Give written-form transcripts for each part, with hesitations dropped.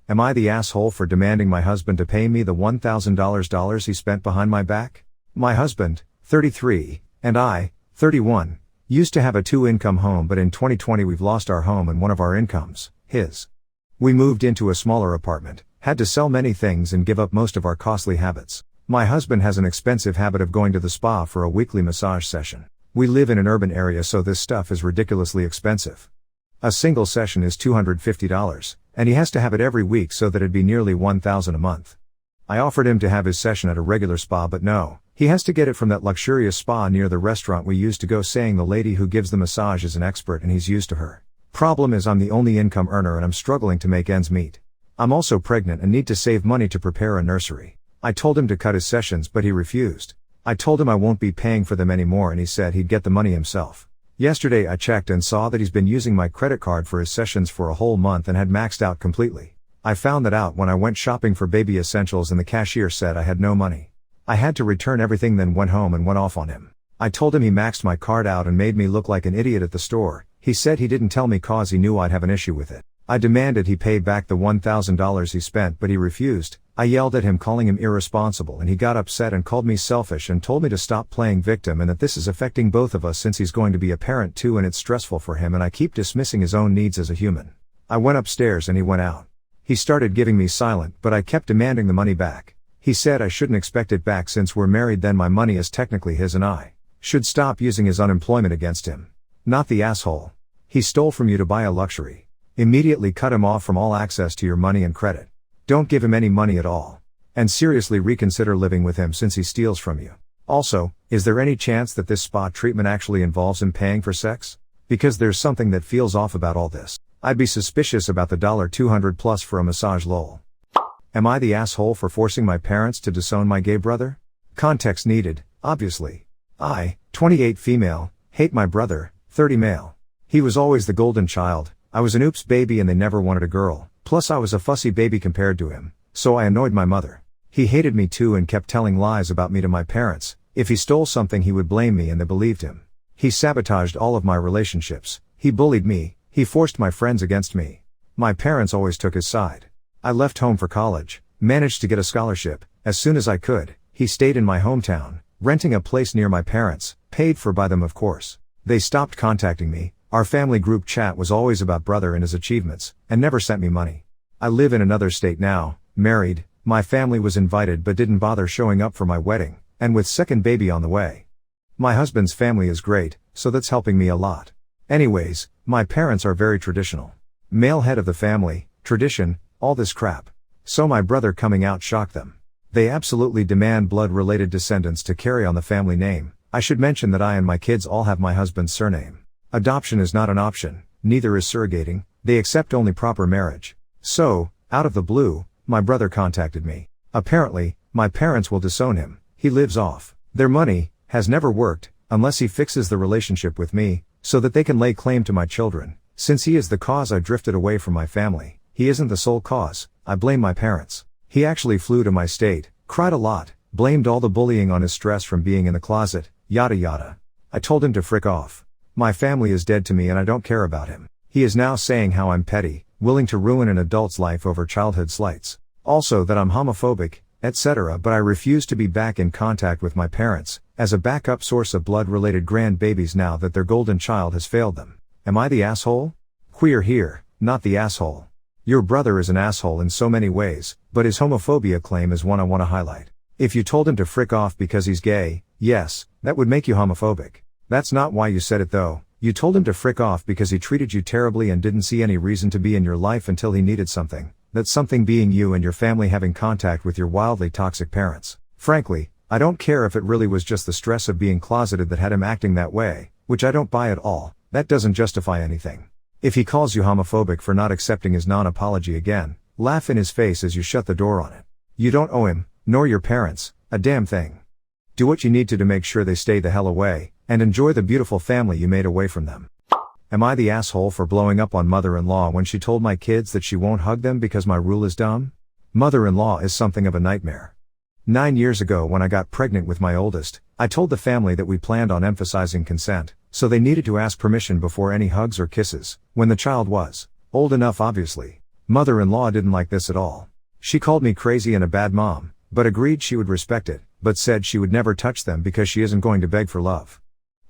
Am I the asshole for demanding my husband to pay me the $1,000 he spent behind my back? My husband, 33, and I, 31, used to have a 2-income home, but in 2020 we've lost our home and one of our incomes, his. We moved into a smaller apartment, had to sell many things and give up most of our costly habits. My husband has an expensive habit of going to the spa for a weekly massage session. We live in an urban area, so this stuff is ridiculously expensive. A single session is $250, and he has to have it every week, so that it'd be nearly $1,000 a month. I offered him to have his session at a regular spa, but no, he has to get it from that luxurious spa near the restaurant we used to go, saying the lady who gives the massage is an expert and he's used to her. Problem is, I'm the only income earner and I'm struggling to make ends meet. I'm also pregnant and need to save money to prepare a nursery. I told him to cut his sessions, but he refused. I told him I won't be paying for them anymore, and he said he'd get the money himself. Yesterday I checked and saw that he's been using my credit card for his sessions for a whole month and had maxed out completely. I found that out when I went shopping for baby essentials and the cashier said I had no money. I had to return everything, then went home and went off on him. I told him he maxed my card out and made me look like an idiot at the store. He said he didn't tell me cause he knew I'd have an issue with it. I demanded he pay back the $1,000 he spent, but he refused. I yelled at him, calling him irresponsible, and he got upset and called me selfish and told me to stop playing victim and that this is affecting both of us since he's going to be a parent too and it's stressful for him and I keep dismissing his own needs as a human. I went upstairs and he went out. He started giving me silent, but I kept demanding the money back. He said I shouldn't expect it back since we're married, then my money is technically his and I should stop using his unemployment against him. Not the asshole. He stole from you to buy a luxury. Immediately cut him off from all access to your money and credit. Don't give him any money at all. And seriously reconsider living with him since he steals from you. Also, is there any chance that this spa treatment actually involves him paying for sex? Because there's something that feels off about all this. I'd be suspicious about the $200 plus for a massage, lol. Am I the asshole for forcing my parents to disown my gay brother? Context needed, obviously. I, 28 female, hate my brother, 30 male. He was always the golden child. I was an oops baby and they never wanted a girl. Plus I was a fussy baby compared to him, so I annoyed my mother. He hated me too and kept telling lies about me to my parents. If he stole something he would blame me and they believed him. He sabotaged all of my relationships. He bullied me. He forced my friends against me. My parents always took his side. I left home for college, managed to get a scholarship, as soon as I could. He stayed in my hometown, renting a place near my parents, paid for by them of course. They stopped contacting me. Our family group chat was always about brother and his achievements, and never sent me money. I live in another state now, married, my family was invited but didn't bother showing up for my wedding, and with second baby on the way. My husband's family is great, so that's helping me a lot. Anyways, my parents are very traditional. Male head of the family, tradition, all this crap. So my brother coming out shocked them. They absolutely demand blood-related descendants to carry on the family name. I should mention that I and my kids all have my husband's surname. Adoption is not an option, neither is surrogating, they accept only proper marriage. So, out of the blue, my brother contacted me. Apparently, my parents will disown him. He lives off their money, has never worked, unless he fixes the relationship with me, so that they can lay claim to my children. Since he is the cause I drifted away from my family, he isn't the sole cause. I blame my parents. He actually flew to my state, cried a lot, blamed all the bullying on his stress from being in the closet, yada yada. I told him to frick off. My family is dead to me and I don't care about him. He is now saying how I'm petty, willing to ruin an adult's life over childhood slights. Also that I'm homophobic, etc. But I refuse to be back in contact with my parents, as a backup source of blood-related grandbabies now that their golden child has failed them. Am I the asshole? Queer here, not the asshole. Your brother is an asshole in so many ways, but his homophobia claim is one I want to highlight. If you told him to frick off because he's gay, yes, that would make you homophobic. That's not why you said it though. You told him to frick off because he treated you terribly and didn't see any reason to be in your life until he needed something. That something being you and your family having contact with your wildly toxic parents. Frankly, I don't care if it really was just the stress of being closeted that had him acting that way, which I don't buy at all. That doesn't justify anything. If he calls you homophobic for not accepting his non-apology again, laugh in his face as you shut the door on it. You don't owe him, nor your parents, a damn thing. Do what you need to make sure they stay the hell away, and enjoy the beautiful family you made away from them. Am I the asshole for blowing up on mother-in-law when she told my kids that she won't hug them because my rule is dumb? Mother-in-law is something of a nightmare. 9 years ago when I got pregnant with my oldest, I told the family that we planned on emphasizing consent, so they needed to ask permission before any hugs or kisses, when the child was old enough obviously. Mother-in-law didn't like this at all. She called me crazy and a bad mom, but agreed she would respect it, but said she would never touch them because she isn't going to beg for love.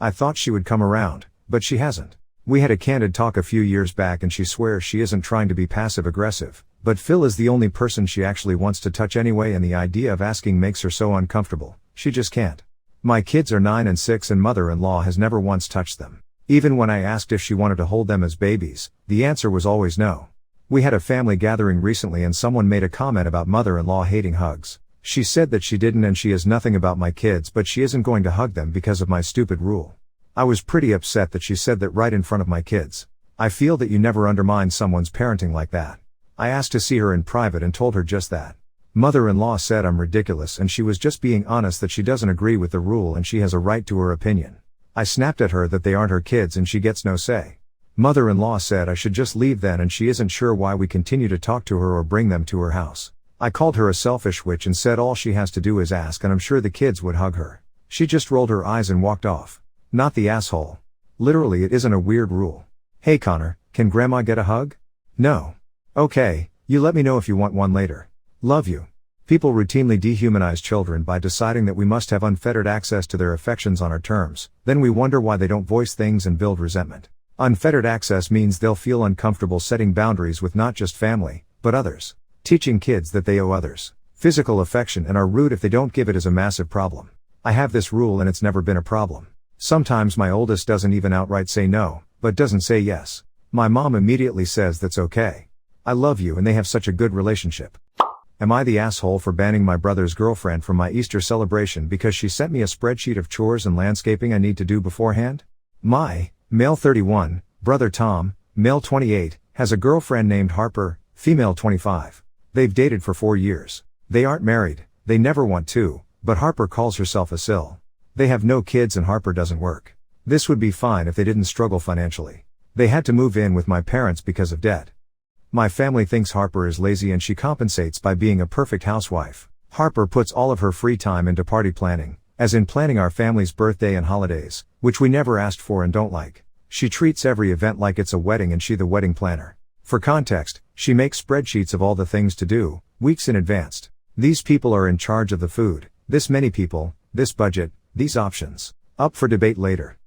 I thought she would come around, but she hasn't. We had a candid talk a few years back and she swears she isn't trying to be passive-aggressive, but Phil is the only person she actually wants to touch anyway, and the idea of asking makes her so uncomfortable, she just can't. My kids are 9 and 6 and mother-in-law has never once touched them. Even when I asked if she wanted to hold them as babies, the answer was always no. We had a family gathering recently and someone made a comment about mother-in-law hating hugs. She said that she didn't and she has nothing about my kids, but she isn't going to hug them because of my stupid rule. I was pretty upset that she said that right in front of my kids. I feel that you never undermine someone's parenting like that. I asked to see her in private and told her just that. Mother-in-law said I'm ridiculous and she was just being honest that she doesn't agree with the rule and she has a right to her opinion. I snapped at her that they aren't her kids and she gets no say. Mother-in-law said I should just leave then and she isn't sure why we continue to talk to her or bring them to her house. I called her a selfish witch and said all she has to do is ask and I'm sure the kids would hug her. She just rolled her eyes and walked off. Not the asshole. Literally, it isn't a weird rule. Hey Connor, can grandma get a hug? No. Okay, you let me know if you want one later. Love you. People routinely dehumanize children by deciding that we must have unfettered access to their affections on our terms, then we wonder why they don't voice things and build resentment. Unfettered access means they'll feel uncomfortable setting boundaries with not just family, but others. Teaching kids that they owe others physical affection and are rude if they don't give it is a massive problem. I have this rule and it's never been a problem. Sometimes my oldest doesn't even outright say no, but doesn't say yes. My mom immediately says that's okay. I love you and they have such a good relationship. Am I the asshole for banning my brother's girlfriend from my Easter celebration because she sent me a spreadsheet of chores and landscaping I need to do beforehand? My, male 31, brother Tom, male 28, has a girlfriend named Harper, female 25. They've dated for 4 years. They aren't married, they never want to, but Harper calls herself a sil. They have no kids and Harper doesn't work. This would be fine if they didn't struggle financially. They had to move in with my parents because of debt. My family thinks Harper is lazy and she compensates by being a perfect housewife. Harper puts all of her free time into party planning, as in planning our family's birthday and holidays, which we never asked for and don't like. She treats every event like it's a wedding and she the wedding planner. For context, she makes spreadsheets of all the things to do, weeks in advance. These people are in charge of the food, this many people, this budget, these options. Up for debate later.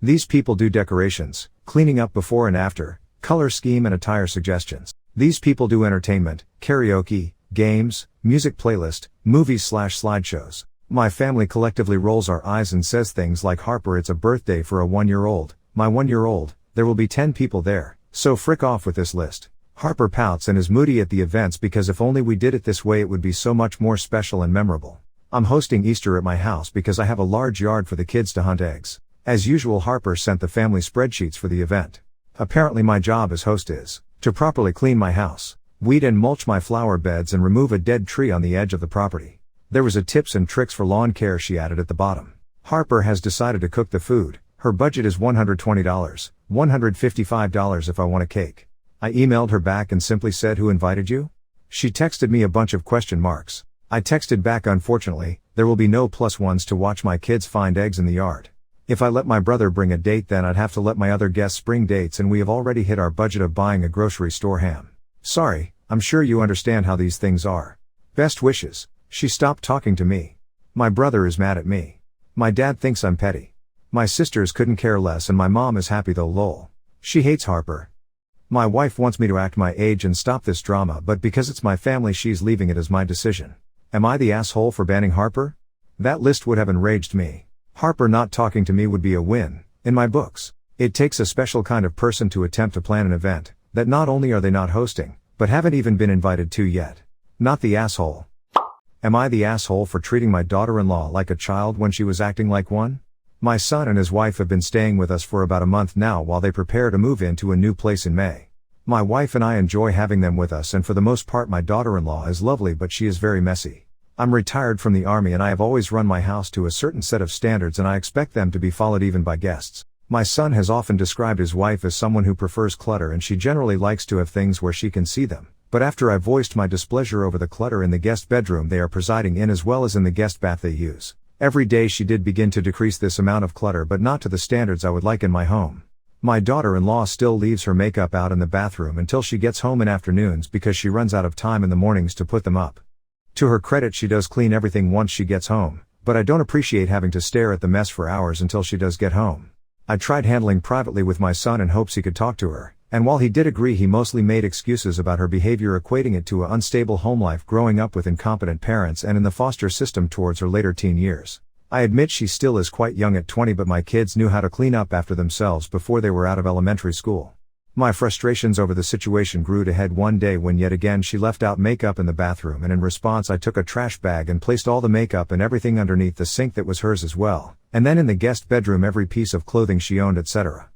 These people do decorations, cleaning up before and after, color scheme and attire suggestions. These people do entertainment, karaoke, games, music playlist, movies/slideshows. My family collectively rolls our eyes and says things like Harper, it's a birthday for a 1-year-old, my 1-year-old, there will be 10 people there, so frick off with this list. Harper pouts and is moody at the events because if only we did it this way it would be so much more special and memorable. I'm hosting Easter at my house because I have a large yard for the kids to hunt eggs. As usual, Harper sent the family spreadsheets for the event. Apparently my job as host is to properly clean my house, weed and mulch my flower beds and remove a dead tree on the edge of the property. There was a tips and tricks for lawn care she added at the bottom. Harper has decided to cook the food. Her budget is $120, $155 if I want a cake. I emailed her back and simply said, who invited you? She texted me a bunch of question marks. I texted back, unfortunately, there will be no +1s to watch my kids find eggs in the yard. If I let my brother bring a date then I'd have to let my other guests bring dates and we have already hit our budget of buying a grocery store ham. Sorry, I'm sure you understand how these things are. Best wishes. She stopped talking to me. My brother is mad at me. My dad thinks I'm petty. My sisters couldn't care less and my mom is happy though lol. She hates Harper. My wife wants me to act my age and stop this drama, but because it's my family she's leaving it as my decision. Am I the asshole for banning Harper? That list would have enraged me. Harper not talking to me would be a win, in my books. It takes a special kind of person to attempt to plan an event, that not only are they not hosting, but haven't even been invited to yet. Not the asshole. Am I the asshole for treating my daughter-in-law like a child when she was acting like one? My son and his wife have been staying with us for about a month now while they prepare to move into a new place in May. My wife and I enjoy having them with us and for the most part my daughter-in-law is lovely but she is very messy. I'm retired from the army and I have always run my house to a certain set of standards and I expect them to be followed even by guests. My son has often described his wife as someone who prefers clutter and she generally likes to have things where she can see them. But after I voiced my displeasure over the clutter in the guest bedroom they are presiding in as well as in the guest bath they use, every day she did begin to decrease this amount of clutter but not to the standards I would like in my home. My daughter-in-law still leaves her makeup out in the bathroom until she gets home in afternoons because she runs out of time in the mornings to put them up. To her credit, she does clean everything once she gets home, but I don't appreciate having to stare at the mess for hours until she does get home. I tried handling privately with my son in hopes he could talk to her, and while he did agree, he mostly made excuses about her behavior, equating it to an unstable home life growing up with incompetent parents and in the foster system towards her later teen years. I admit she still is quite young at 20, but my kids knew how to clean up after themselves before they were out of elementary school. My frustrations over the situation grew to head one day when yet again she left out makeup in the bathroom, and in response I took a trash bag and placed all the makeup and everything underneath the sink that was hers as well, and then in the guest bedroom every piece of clothing she owned, etc.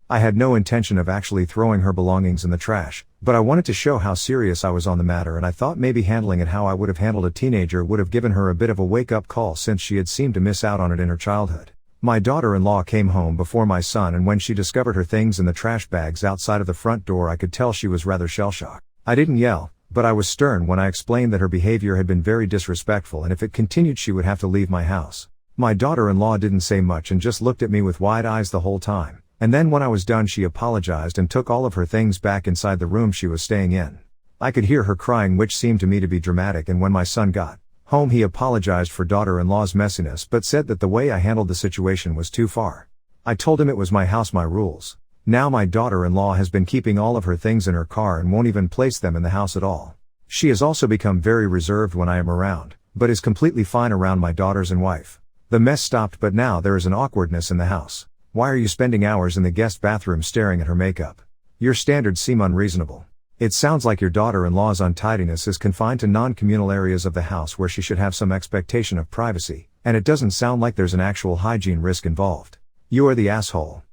I had no intention of actually throwing her belongings in the trash, but I wanted to show how serious I was on the matter, and I thought maybe handling it how I would have handled a teenager would have given her a bit of a wake-up call, since she had seemed to miss out on it in her childhood. My daughter-in-law came home before my son, and when she discovered her things in the trash bags outside of the front door, I could tell she was rather shell-shocked. I didn't yell, but I was stern when I explained that her behavior had been very disrespectful, and if it continued she would have to leave my house. My daughter-in-law didn't say much and just looked at me with wide eyes the whole time, and then when I was done she apologized and took all of her things back inside the room she was staying in. I could hear her crying, which seemed to me to be dramatic, and when my son got home he apologized for daughter-in-law's messiness but said that the way I handled the situation was too far. I told him it was my house, my rules. Now my daughter-in-law has been keeping all of her things in her car and won't even place them in the house at all. She has also become very reserved when I am around, but is completely fine around my daughters and wife. The mess stopped, but now there is an awkwardness in the house. Why are you spending hours in the guest bathroom staring at her makeup? Your standards seem unreasonable. It sounds like your daughter-in-law's untidiness is confined to non-communal areas of the house where she should have some expectation of privacy, and it doesn't sound like there's an actual hygiene risk involved. You are the asshole.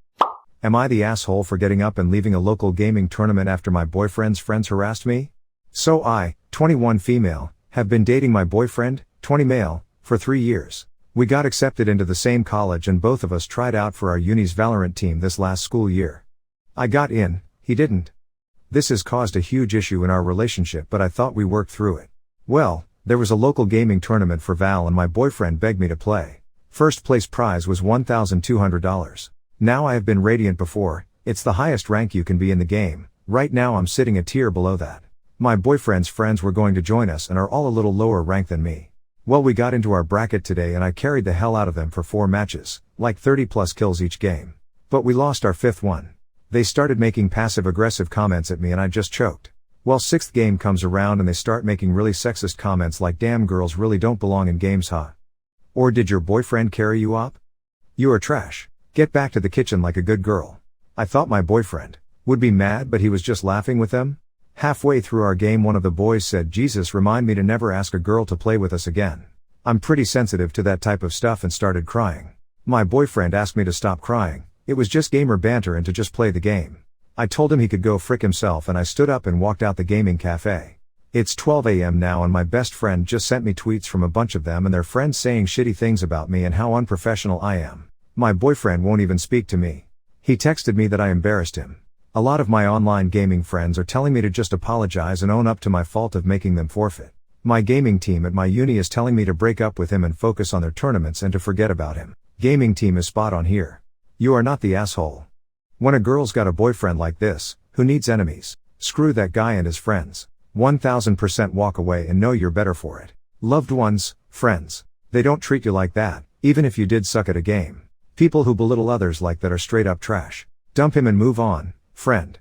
Am I the asshole for getting up and leaving a local gaming tournament after my boyfriend's friends harassed me? So I, 21 female, have been dating my boyfriend, 20 male, for 3 years. We got accepted into the same college and both of us tried out for our uni's Valorant team this last school year. I got in, he didn't. This has caused a huge issue in our relationship, but I thought we worked through it. Well, there was a local gaming tournament for Val and my boyfriend begged me to play. First place prize was $1,200. Now I have been Radiant before, it's the highest rank you can be in the game. Right now I'm sitting a tier below that. My boyfriend's friends were going to join us and are all a little lower rank than me. Well, we got into our bracket today and I carried the hell out of them for 4 matches, like 30 plus kills each game. But we lost our 5th one. They started making passive-aggressive comments at me and I just choked. Well, 6th game comes around and they start making really sexist comments like, damn, girls really don't belong in games, huh? Or did your boyfriend carry you up? You are trash. Get back to the kitchen like a good girl. I thought my boyfriend would be mad, but he was just laughing with them. Halfway through our game one of the boys said, Jesus, remind me to never ask a girl to play with us again. I'm pretty sensitive to that type of stuff and started crying. My boyfriend asked me to stop crying. It was just gamer banter and to just play the game. I told him he could go frick himself and I stood up and walked out the gaming cafe. It's 12 a.m. now and my best friend just sent me tweets from a bunch of them and their friends saying shitty things about me and how unprofessional I am. My boyfriend won't even speak to me. He texted me that I embarrassed him. A lot of my online gaming friends are telling me to just apologize and own up to my fault of making them forfeit. My gaming team at my uni is telling me to break up with him and focus on their tournaments and to forget about him. Gaming team is spot on here. You are not the asshole. When a girl's got a boyfriend like this, who needs enemies? Screw that guy and his friends. 1000% walk away and know you're better for it. Loved ones, friends. They don't treat you like that, even if you did suck at a game. People who belittle others like that are straight up trash. Dump him and move on, friend.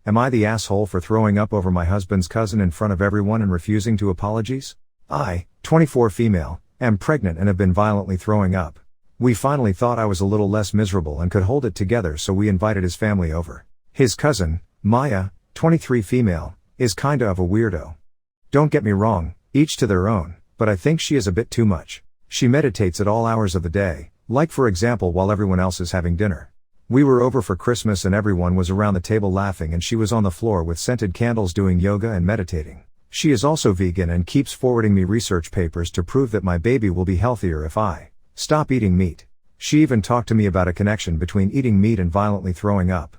Am I the asshole for throwing up over my husband's cousin in front of everyone and refusing to apologize? I, 24 female, am pregnant and have been violently throwing up. We finally thought I was a little less miserable and could hold it together, so we invited his family over. His cousin, Maya, 23 female, is kinda of a weirdo. Don't get me wrong, each to their own, but I think she is a bit too much. She meditates at all hours of the day, like for example while everyone else is having dinner. We were over for Christmas and everyone was around the table laughing and she was on the floor with scented candles doing yoga and meditating. She is also vegan and keeps forwarding me research papers to prove that my baby will be healthier if I stop eating meat. She even talked to me about a connection between eating meat and violently throwing up.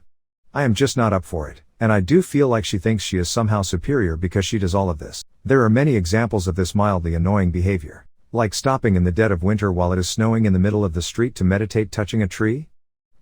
I am just not up for it, and I do feel like she thinks she is somehow superior because she does all of this. There are many examples of this mildly annoying behavior, like stopping in the dead of winter while it is snowing in the middle of the street to meditate touching a tree.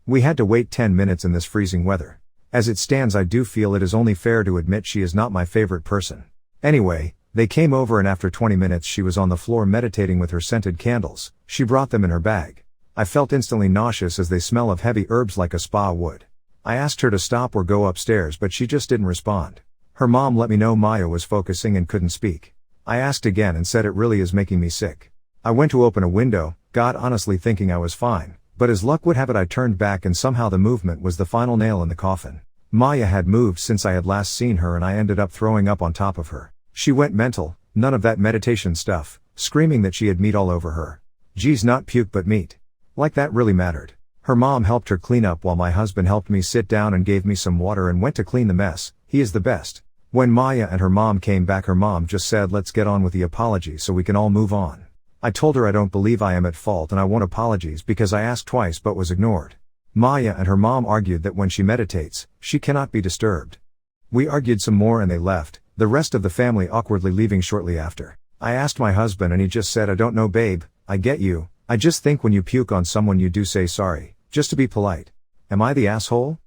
We had to wait 10 minutes in this freezing weather. As it stands, I do feel it is only fair to admit she is not my favorite person. Anyway, they came over and after 20 minutes she was on the floor meditating with her scented candles. She brought them in her bag. I felt instantly nauseous as they smell of heavy herbs like a spa would. I asked her to stop or go upstairs, but she just didn't respond. Her mom let me know Maya was focusing and couldn't speak. I asked again and said it really is making me sick. I went to open a window, God honestly thinking I was fine, but as luck would have it I turned back and somehow the movement was the final nail in the coffin. Maya had moved since I had last seen her and I ended up throwing up on top of her. She went mental, none of that meditation stuff, screaming that she had meat all over her. Geez, not puke but meat. Like that really mattered. Her mom helped her clean up while my husband helped me sit down and gave me some water and went to clean the mess. He is the best. When Maya and her mom came back, her mom just said let's get on with the apology so we can all move on. I told her I don't believe I am at fault and I want apologies because I asked twice but was ignored. Maya and her mom argued that when she meditates, she cannot be disturbed. We argued some more and they left, the rest of the family awkwardly leaving shortly after. I asked my husband and he just said I don't know babe, I get you, I just think when you puke on someone you do say sorry, just to be polite. Am I the asshole?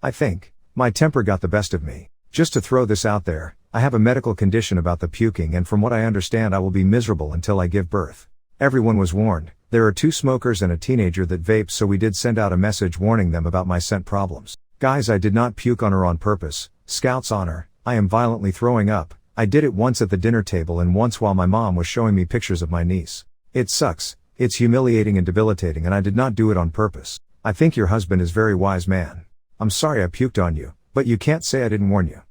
I think. My temper got the best of me. Just to throw this out there, I have a medical condition about the puking and from what I understand I will be miserable until I give birth. Everyone was warned. There are 2 smokers and a teenager that vapes, so we did send out a message warning them about my scent problems. Guys, I did not puke on her on purpose. Scout's honor, I am violently throwing up. I did it once at the dinner table and once while my mom was showing me pictures of my niece. It sucks, it's humiliating and debilitating and I did not do it on purpose. I think your husband is very wise man. I'm sorry I puked on you, but you can't say I didn't warn you.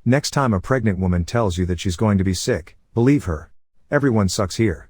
Next time a pregnant woman tells you that she's going to be sick, believe her. Everyone sucks here.